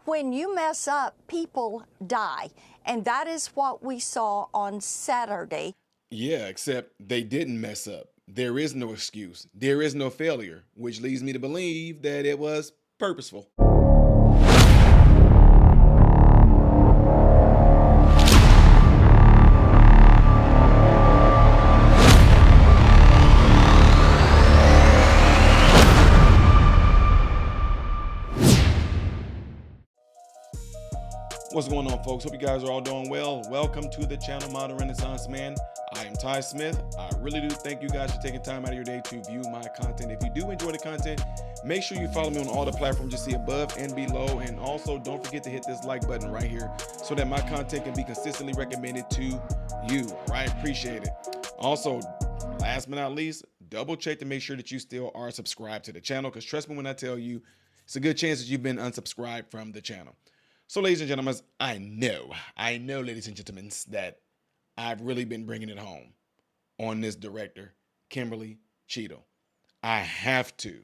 When you mess up, people die. And that is what we saw on Saturday. Yeah, except they didn't mess up. There is no excuse. There is no failure, which leads me to believe that it was purposeful. What's going on, folks? Hope you guys are all doing well. Welcome to the channel Modern Renaissance Man. I am Ty Smith. I really do thank you guys for taking time out of your day to view my content. If you do enjoy the content, make sure you follow me on all the platforms you see above and below. And also don't forget to hit this like button right here so that my content can be consistently recommended to you. Right? Appreciate it. Also, last but not least, double check to make sure that you still are subscribed to the channel, because trust me when I tell you, it's a good chance that you've been unsubscribed from the channel. So, ladies and gentlemen, I know, ladies and gentlemen, that I've really been bringing it home on this director, Kim Cheatle. I have to.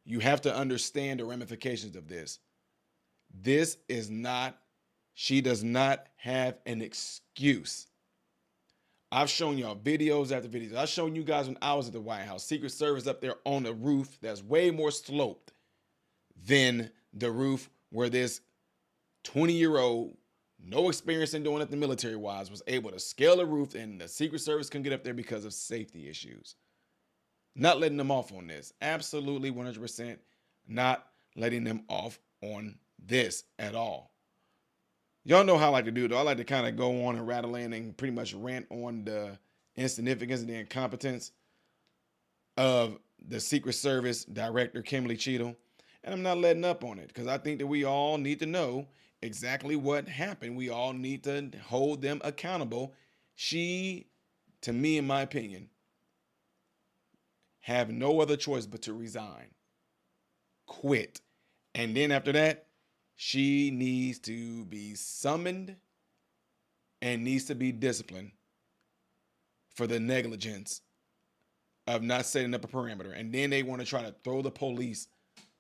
You have to understand the ramifications of this. This is not, she does not have an excuse. I've shown y'all videos after videos. I've shown you guys when I was at the White House, Secret Service up there on the roof that's way more sloped than the roof where this 20-year-old, no experience in doing it the military-wise, was able to scale the roof, and the Secret Service couldn't get up there because of safety issues. Not letting them off on this. Absolutely 100% not letting them off on this at all. Y'all know how I like to do, though. I like to kind of go on and rattle in and pretty much rant on the insignificance and the incompetence of the Secret Service Director, Kim Cheatle. And I'm not letting up on it, because I think that we all need to know exactly what happened. We all need to hold them accountable. She, to me, in my opinion, have no other choice but to resign, quit. And then after that, she needs to be summoned and needs to be disciplined for the negligence of not setting up a parameter. And then they want to try to throw the police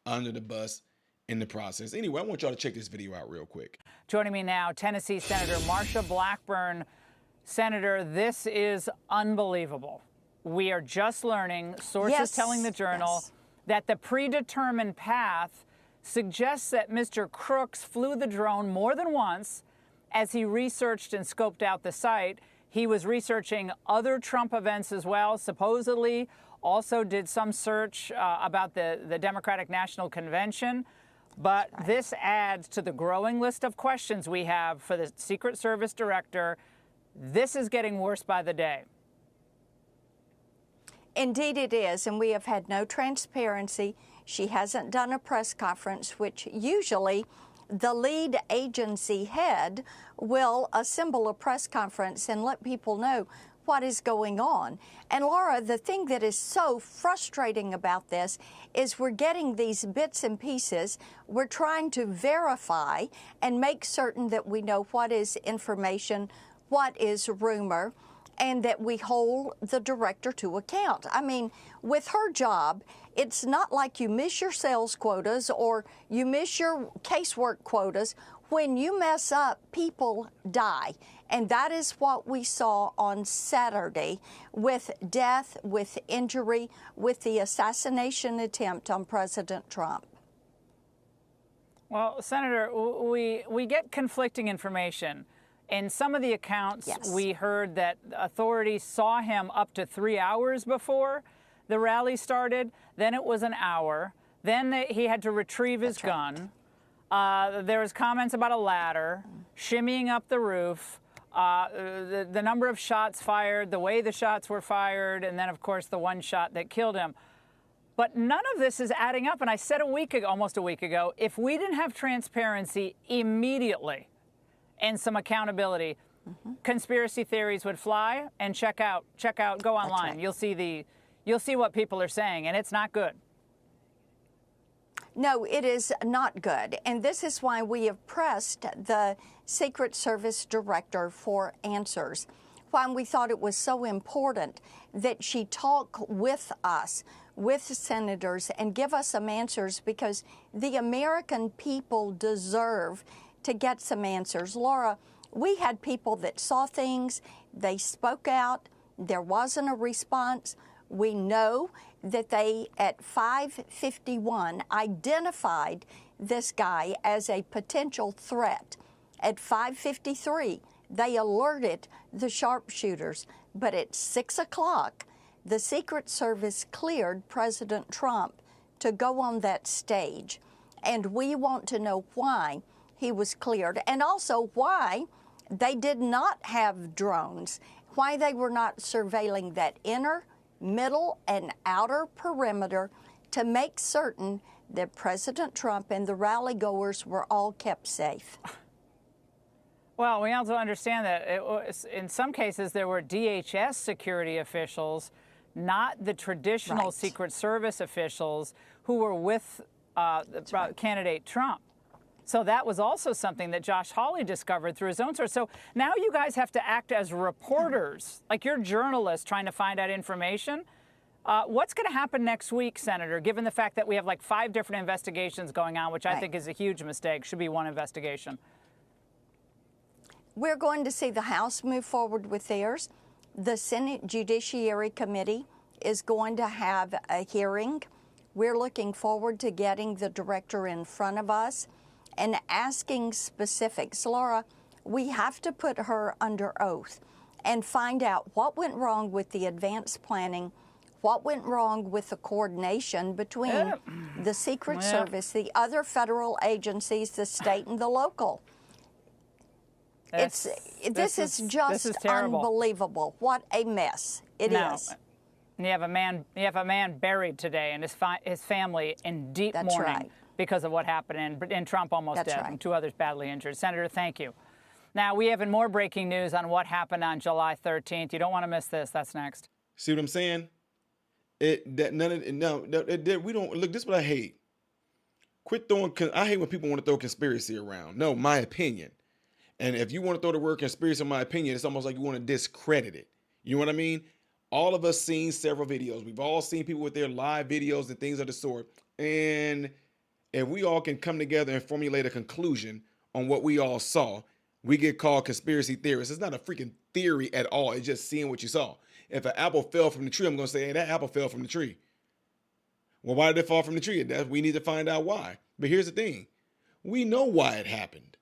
under the bus in the process. Anyway, I want y'all to check this video out real quick. Joining me now, Tennessee Senator Marsha Blackburn. Senator, this is unbelievable. We are just learning, sources telling the Journal, that the predetermined path suggests that Mr. Crooks flew the drone more than once as he researched and scoped out the site. He was researching other Trump events as well, supposedly also did some search about the Democratic National Convention. But this adds to the growing list of questions we have for the Secret Service director. This is getting worse by the day. Indeed it is, and we have had no transparency. She hasn't done a press conference, which usually the lead agency head will assemble a press conference and let people know what is going on. And Laura, the thing that is so frustrating about this is we're getting these bits and pieces. We're trying to verify and make certain that we know what is information, what is rumor, and that we hold the director to account. I mean, with her job, it's not like you miss your sales quotas or you miss your casework quotas. When you mess up, people die. And that is what we saw on Saturday with death, with injury, with the assassination attempt on President Trump. Well, Senator, we get conflicting information. In some of the accounts, we heard that authorities saw him up to 3 hours before the rally started. Then it was an hour. Then he had to retrieve his gun. There was comments about a ladder, shimmying up the roof, the number of shots fired, the way the shots were fired, and then, of course, the one shot that killed him. But none of this is adding up. And I said almost a week ago, if we didn't have transparency immediately and some accountability, conspiracy theories would fly. And check out, go online. You'll see what people are saying, and it's not good. No, it is not good. And this is why we have pressed the Secret Service director for answers. Why we thought it was so important that she talk with us with senators and give us some answers, because the American people deserve to get some answers. Laura, we had people that saw things, they spoke out, there wasn't a response. We know that they, at 5:51, identified this guy as a potential threat. At 5:53, they alerted the sharpshooters. But at 6 o'clock, the Secret Service cleared President Trump to go on that stage. And we want to know why he was cleared, and also why they did not have drones, why they were not surveilling that inner, middle, and outer perimeter to make certain that President Trump and the rally goers were all kept safe. Well, we also understand that in some cases there were DHS security officials, not the traditional Secret Service officials who were with candidate Trump. So that was also something that Josh Hawley discovered through his own source. So now you guys have to act as reporters, like you're journalists trying to find out information. What's going to happen next week, Senator, given the fact that we have like 5 different investigations going on, which I think is a huge mistake, should be one investigation? We're going to see the House move forward with theirs. The Senate Judiciary Committee is going to have a hearing. We're looking forward to getting the director in front of us and asking specifics. Laura, we have to put her under oath and find out what went wrong with the advanced planning, what went wrong with the coordination between the Secret Service, the other federal agencies, the state and the local. This is just unbelievable. What a mess it is. And you have a man buried today, and his family in deep mourning because of what happened, and Trump almost dead, and 2 others badly injured. Senator, thank you. Now, we have more breaking news on what happened on July 13th. You don't want to miss this. That's next. See what I'm saying? We don't look. This is what I hate. Quit throwing. I hate when people want to throw conspiracy around. No, my opinion. And if you want to throw the word conspiracy, in my opinion, it's almost like you want to discredit it. You know what I mean? All of us seen several videos. We've all seen people with their live videos and things of the sort. And if we all can come together and formulate a conclusion on what we all saw, we get called conspiracy theorists. It's not a freaking theory at all. It's just seeing what you saw. If an apple fell from the tree, I'm going to say, hey, that apple fell from the tree. Well, why did it fall from the tree? We need to find out why. But here's the thing. We know why it happened.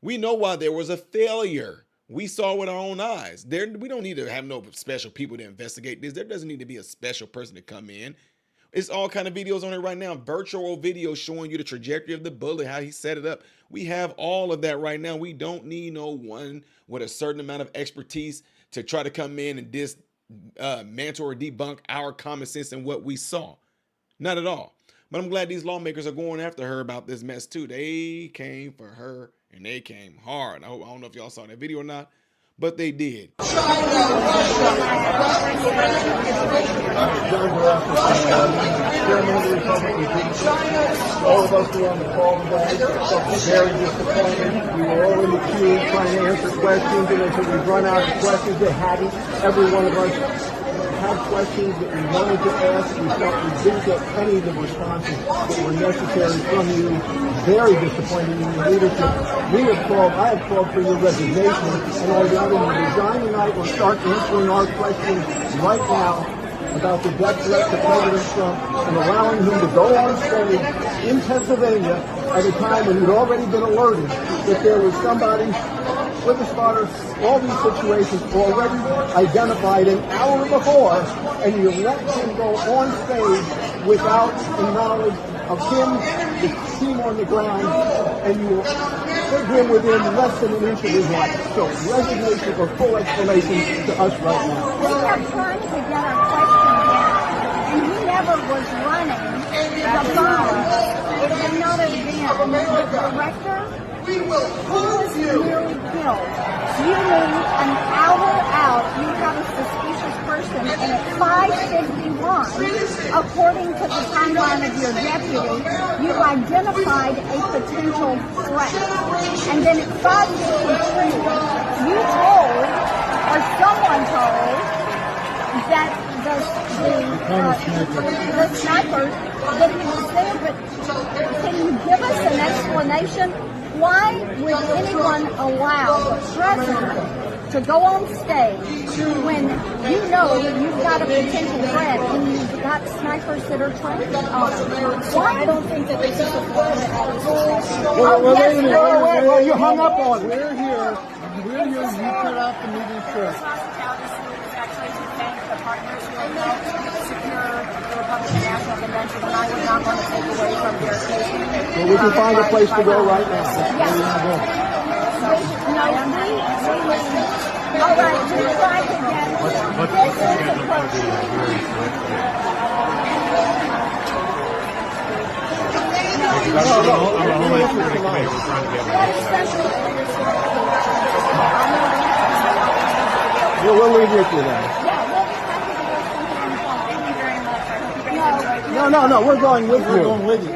We know why there was a failure. We saw it with our own eyes. We don't need to have no special people to investigate this. There doesn't need to be a special person to come in. It's all kind of videos on it right now. Virtual videos showing you the trajectory of the bullet, how he set it up. We have all of that right now. We don't need no one with a certain amount of expertise to try to come in and dismantle or debunk our common sense and what we saw. Not at all. But I'm glad these lawmakers are going after her about this mess too. They came for her, and they came hard. I don't know if y'all saw that video or not, but they did. All of us were on the call today. Very disappointed. We were all in the queue trying to answer questions, and until we run out of questions, they hadn't. Every one of us had questions that we wanted to ask. We felt we didn't get any of the responses that were necessary from you. Very disappointed in your leadership. I have called for your resignation, and either you're going to resign tonight or start answering our questions right now about the death threat to President Trump and allowing him to go on stage in Pennsylvania at a time when he'd already been alerted that there was somebody with a spotter. All these situations already identified an hour before, and you let him go on stage without the knowledge of him, the team on the ground, and you put him within less than an inch of his life. So resignation or full explanation to us right now. We are trying to get our questions out, and he never was running the phone. It did not advance. The director, he was nearly killed. You leave an hour out, you have a suspicious person, and at 5:51, according to the timeline of your deputy, you identified a potential threat. And then at 5:52, you told, or someone told, that the snipers that he was there, but can you give us an explanation? Why would anyone allow the president to go on stage when you know you've got a potential threat and you've got snipers that are trained on it? Why? I don't think that this is a threat at all. Well, you hung up on it. We're here. You cut off the meeting short. Actually, to thank the partners who have helped secure the Republican National Convention, and I would not want to take away from their case. Well, we can find a place to go right now. All right, we like again. This is the We'll leave with you then. No, we're going with you. We're going with you.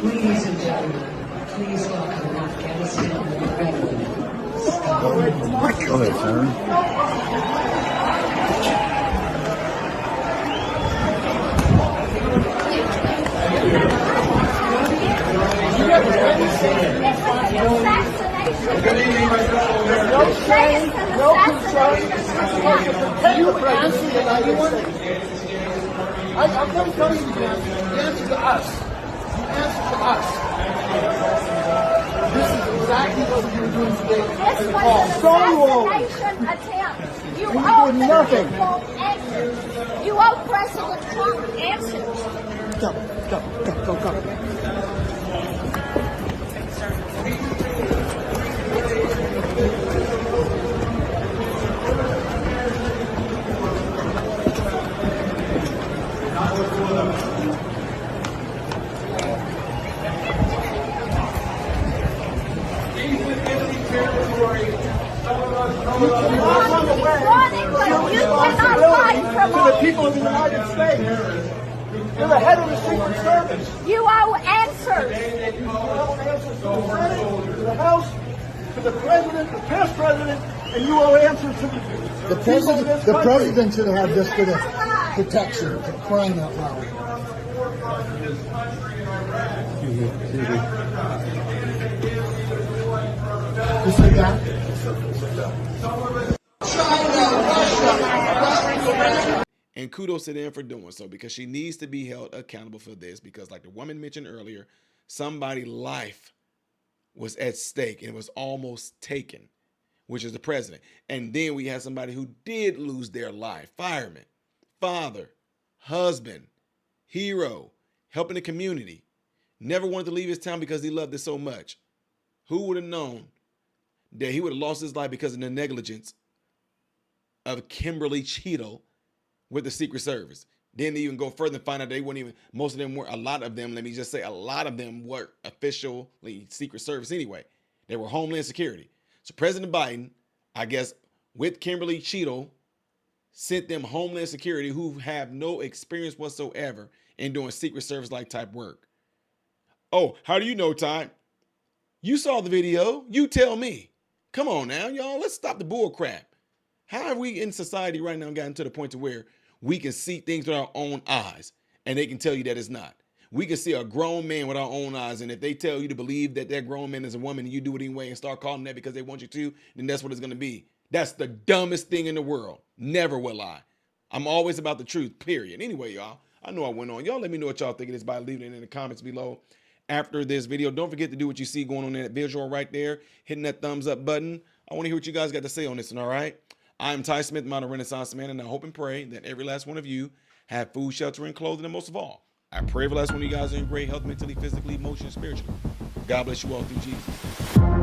Ladies and gentlemen, please welcome Afghanistan veteran. Go ahead, sir. No shame, no concern. You answer the United States. I'm going to tell you the answer to us. The answer to us. This is exactly what you're doing today. This was an assassination attempt. You owe nothing. Answers. You owe President Trump answers. Go. To the people of the United States. You're the head of the Secret Service. You owe answers. You owe answers to the Senate, to the House, to the President, the past President, and you owe answers to the president. The president should have this for the protection, for crying out loud. You see that? And kudos to them for doing so, because she needs to be held accountable for this, because like the woman mentioned earlier, somebody's life was at stake and it was almost taken, which is the president. And then we had somebody who did lose their life. Fireman, father, husband, hero, helping the community. Never wanted to leave his town because he loved it so much. Who would have known that he would have lost his life because of the negligence of Kimberly Cheatle with the Secret Service? Didn't even go further and find out they weren't even, most of them were, a lot of them, let me just say, a lot of them were officially Secret Service anyway. They were Homeland Security. So President Biden, I guess, with Kimberly Cheatle, sent them Homeland Security who have no experience whatsoever in doing Secret Service-like type work. Oh, how do you know, Ty? You saw the video. You tell me. Come on now, y'all. Let's stop the bull crap. How have we in society right now gotten to the point to where we can see things with our own eyes and they can tell you that it's not? We can see a grown man with our own eyes, and if they tell you to believe that that grown man is a woman and you do it anyway and start calling that because they want you to, then that's what it's going to be. That's the dumbest thing in the world. Never will I. I'm always about the truth, period. Anyway, y'all, I know I went on. Y'all let me know what y'all think of this by leaving it in the comments below after this video. Don't forget to do what you see going on in that visual right there, hitting that thumbs up button. I want to hear what you guys got to say on this one, all right? I'm Ty Smith, Modern Renaissance Man, and I hope and pray that every last one of you have food, shelter, and clothing, and most of all, I pray every last one of you guys are in great health, mentally, physically, emotionally, spiritually. God bless you all through Jesus.